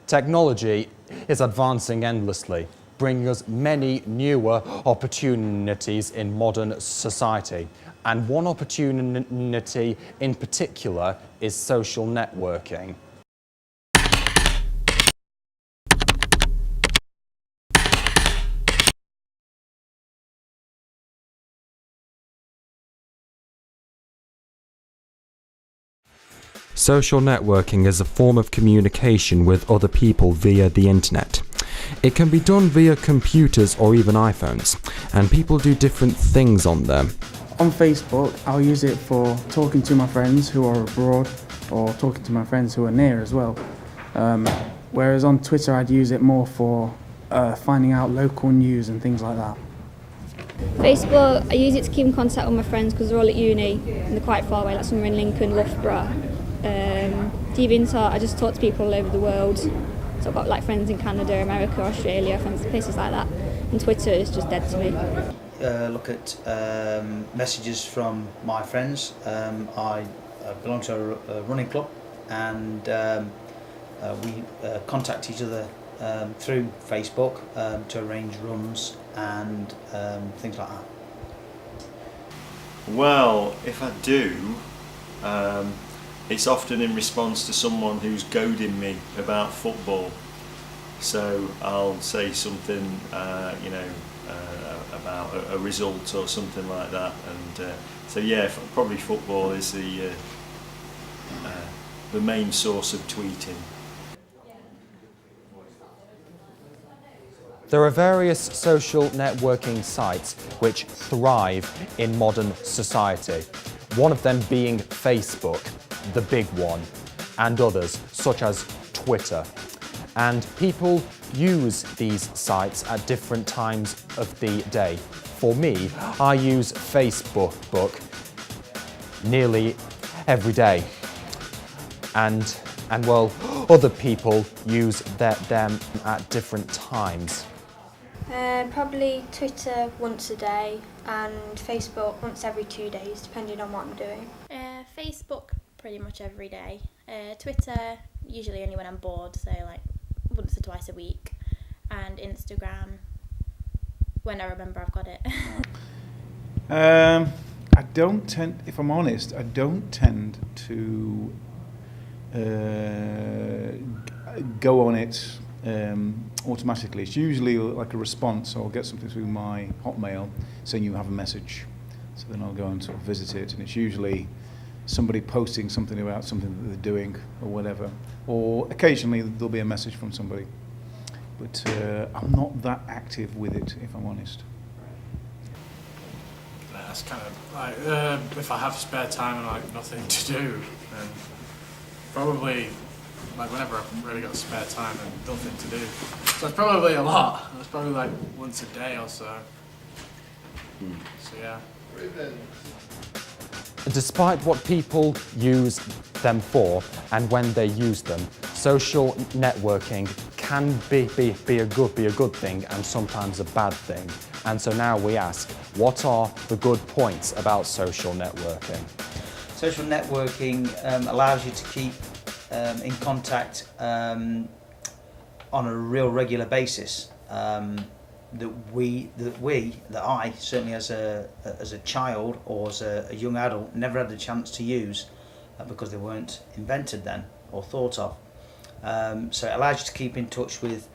Technology is advancing endlessly, bringing us many newer opportunities in modern society. And one opportunity in particular is social networking. Social networking is a form of communication with other people via the internet. It can be done via computers or even iPhones, and people do different things on them. On Facebook, I'll use it for talking to my friends who are abroad or talking to my friends who are near as well. Whereas on Twitter, I'd use it more for finding out local news and things like that. Facebook, I use it to keep in contact with my friends because they're all at uni and they're quite far away, like some are in Lincoln, Loughborough. DeviantArt, I just talk to people all over the world. So I've got like friends in Canada, America, Australia, places like that. And Twitter is just dead to me. Look at messages from my friends. I belong to a running club, and we contact each other through Facebook to arrange runs and things like that. Well, if I do, it's often in response to someone who's goading me about football. So I'll say something, about a result or something like that, and so yeah, probably football is the main source of tweeting. There are various social networking sites which thrive in modern society, one of them being Facebook, the big one, and others such as Twitter. And people use these sites at different times of the day. For me, I use Facebook nearly every day. And well, other people use them at different times. Probably Twitter once a day and Facebook once every 2 days, depending on what I'm doing. Facebook pretty much every day. Twitter usually only when I'm bored, so like once or twice a week. And Instagram when I remember I've got it. I don't tend, if I'm honest, I don't tend to go on it automatically. It's usually like a response. I'll get something through my Hotmail saying you have a message, so then I'll go and sort of visit it, and it's usually somebody posting something about something that they're doing or whatever, or occasionally there'll be a message from somebody, but I'm not that active with it, if I'm honest. That's kind of like if I have spare time and like nothing to do, then probably like whenever I've really got spare time and nothing to do. So it's probably a lot. It's probably like once a day or so. So yeah. Despite what people use them for and when they use them, social networking can be a good thing and sometimes a bad thing. And so now we ask, what are the good points about social networking? Social networking allows you to keep in contact on a real regular basis. That I certainly as a child or as a young adult never had the chance to use because they weren't invented then or thought of. So it allows you to keep in touch with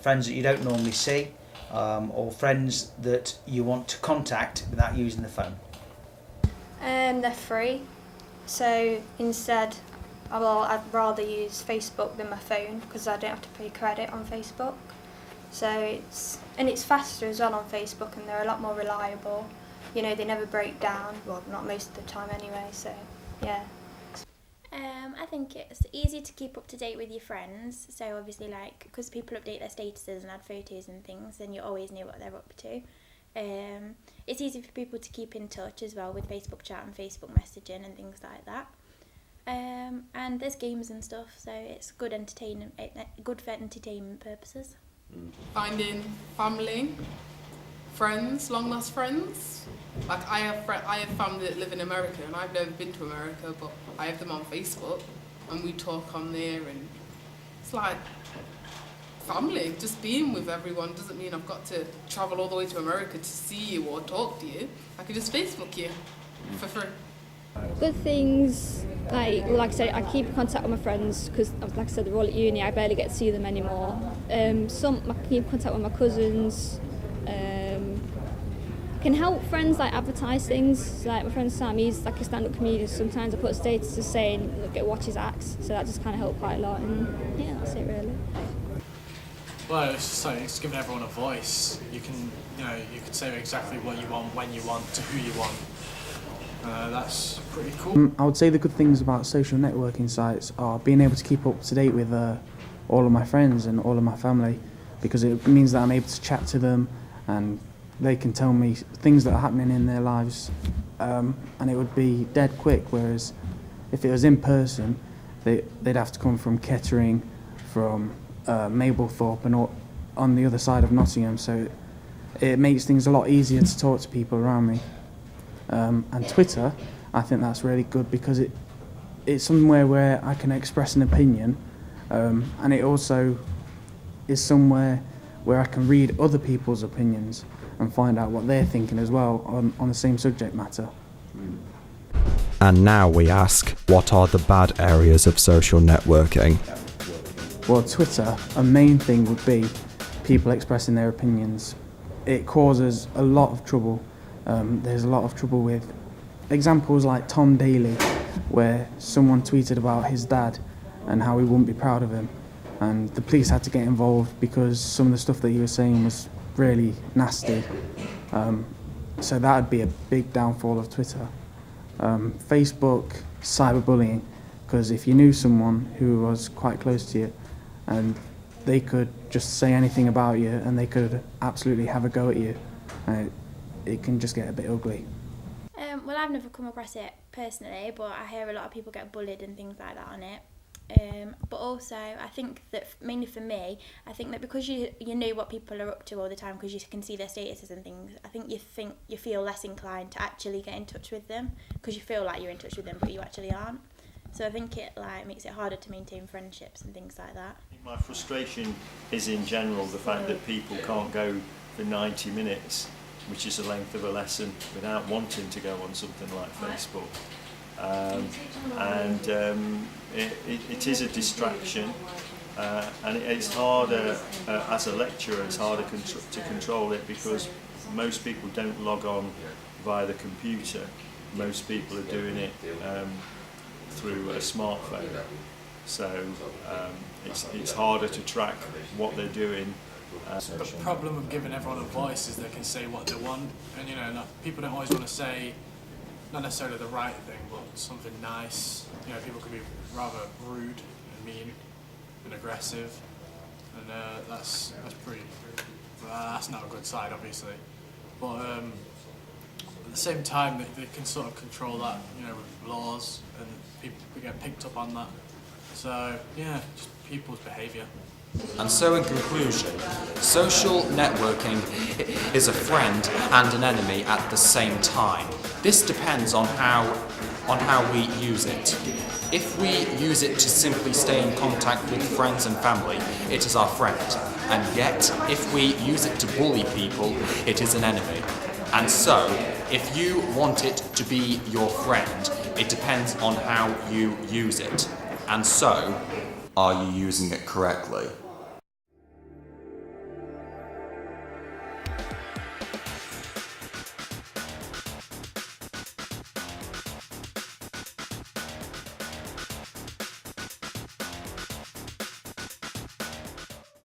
friends that you don't normally see, or friends that you want to contact without using the phone. They're free, so instead I'd rather use Facebook than my phone because I don't have to pay credit on Facebook. So it's faster as well on Facebook, and they're a lot more reliable. You know, they never break down. Well, not most of the time anyway. So yeah. I think it's easy to keep up to date with your friends. So obviously, like, because people update their statuses and add photos and things, then you always know what they're up to. It's easy for people to keep in touch as well with Facebook chat and Facebook messaging and things like that. And there's games and stuff, so it's good for entertainment purposes. Finding family, friends, long lost friends. Like I have family that live in America, and I've never been to America, but I have them on Facebook, and we talk on there, and it's like family. Just being with everyone doesn't mean I've got to travel all the way to America to see you or talk to you. I can just Facebook you for free. Good things, like I said, I keep in contact with my friends because, like I said, they're all at uni. I barely get to see them anymore. I keep in contact with my cousins. Can help friends like advertise things. Like my friend Sam, he's like a stand-up comedian. Sometimes I put statuses saying, "Look, go watch his acts," so that just kind of helped quite a lot. And yeah, that's it really. Well, it's just like it's giving everyone a voice. You can say exactly what you want, when you want, to who you want. That's pretty cool. I would say the good things about social networking sites are being able to keep up to date with all of my friends and all of my family, because it means that I'm able to chat to them and they can tell me things that are happening in their lives, and it would be dead quick, whereas if it was in person, they'd have to come from Kettering, from Mablethorpe and all, on the other side of Nottingham, so it makes things a lot easier to talk to people around me. And Twitter, I think that's really good because it's somewhere where I can express an opinion, and it also is somewhere where I can read other people's opinions and find out what they're thinking as well on the same subject matter. And now we ask, what are the bad areas of social networking? Well, Twitter, a main thing would be people expressing their opinions. It causes a lot of trouble. There's a lot of trouble with examples like Tom Daley, where someone tweeted about his dad and how he wouldn't be proud of him, and the police had to get involved because some of the stuff that he was saying was really nasty. So that would be a big downfall of Twitter. Facebook, cyberbullying, because if you knew someone who was quite close to you and they could just say anything about you and they could absolutely have a go at you, it can just get a bit ugly. Well, I've never come across it personally, but I hear a lot of people get bullied and things like that on it. But also, I think that mainly for me, I think that because you know what people are up to all the time, because you can see their statuses and things, I think you feel less inclined to actually get in touch with them, because you feel like you're in touch with them, but you actually aren't. So I think it makes it harder to maintain friendships and things like that. My frustration is in general the fact that people can't go for 90 minutes, which is the length of a lesson, without wanting to go on something like Facebook. It is a distraction, and it's harder as a lecturer. It's harder to control it because most people don't log on via the computer. Most people are doing it through a smartphone, so it's harder to track what they're doing. The problem of giving everyone a voice is they can say what they want, and people don't always want to say not necessarily the right thing, but something nice. People can be rather rude and mean and aggressive, and that's not a good side, obviously. But at the same time, they can sort of control that, with laws, and people get picked up on that. So yeah, just people's behaviour. And so in conclusion, social networking is a friend and an enemy at the same time. This depends on how we use it. If we use it to simply stay in contact with friends and family, it is our friend. And yet, if we use it to bully people, it is an enemy. And so, if you want it to be your friend, it depends on how you use it. And so, are you using it correctly?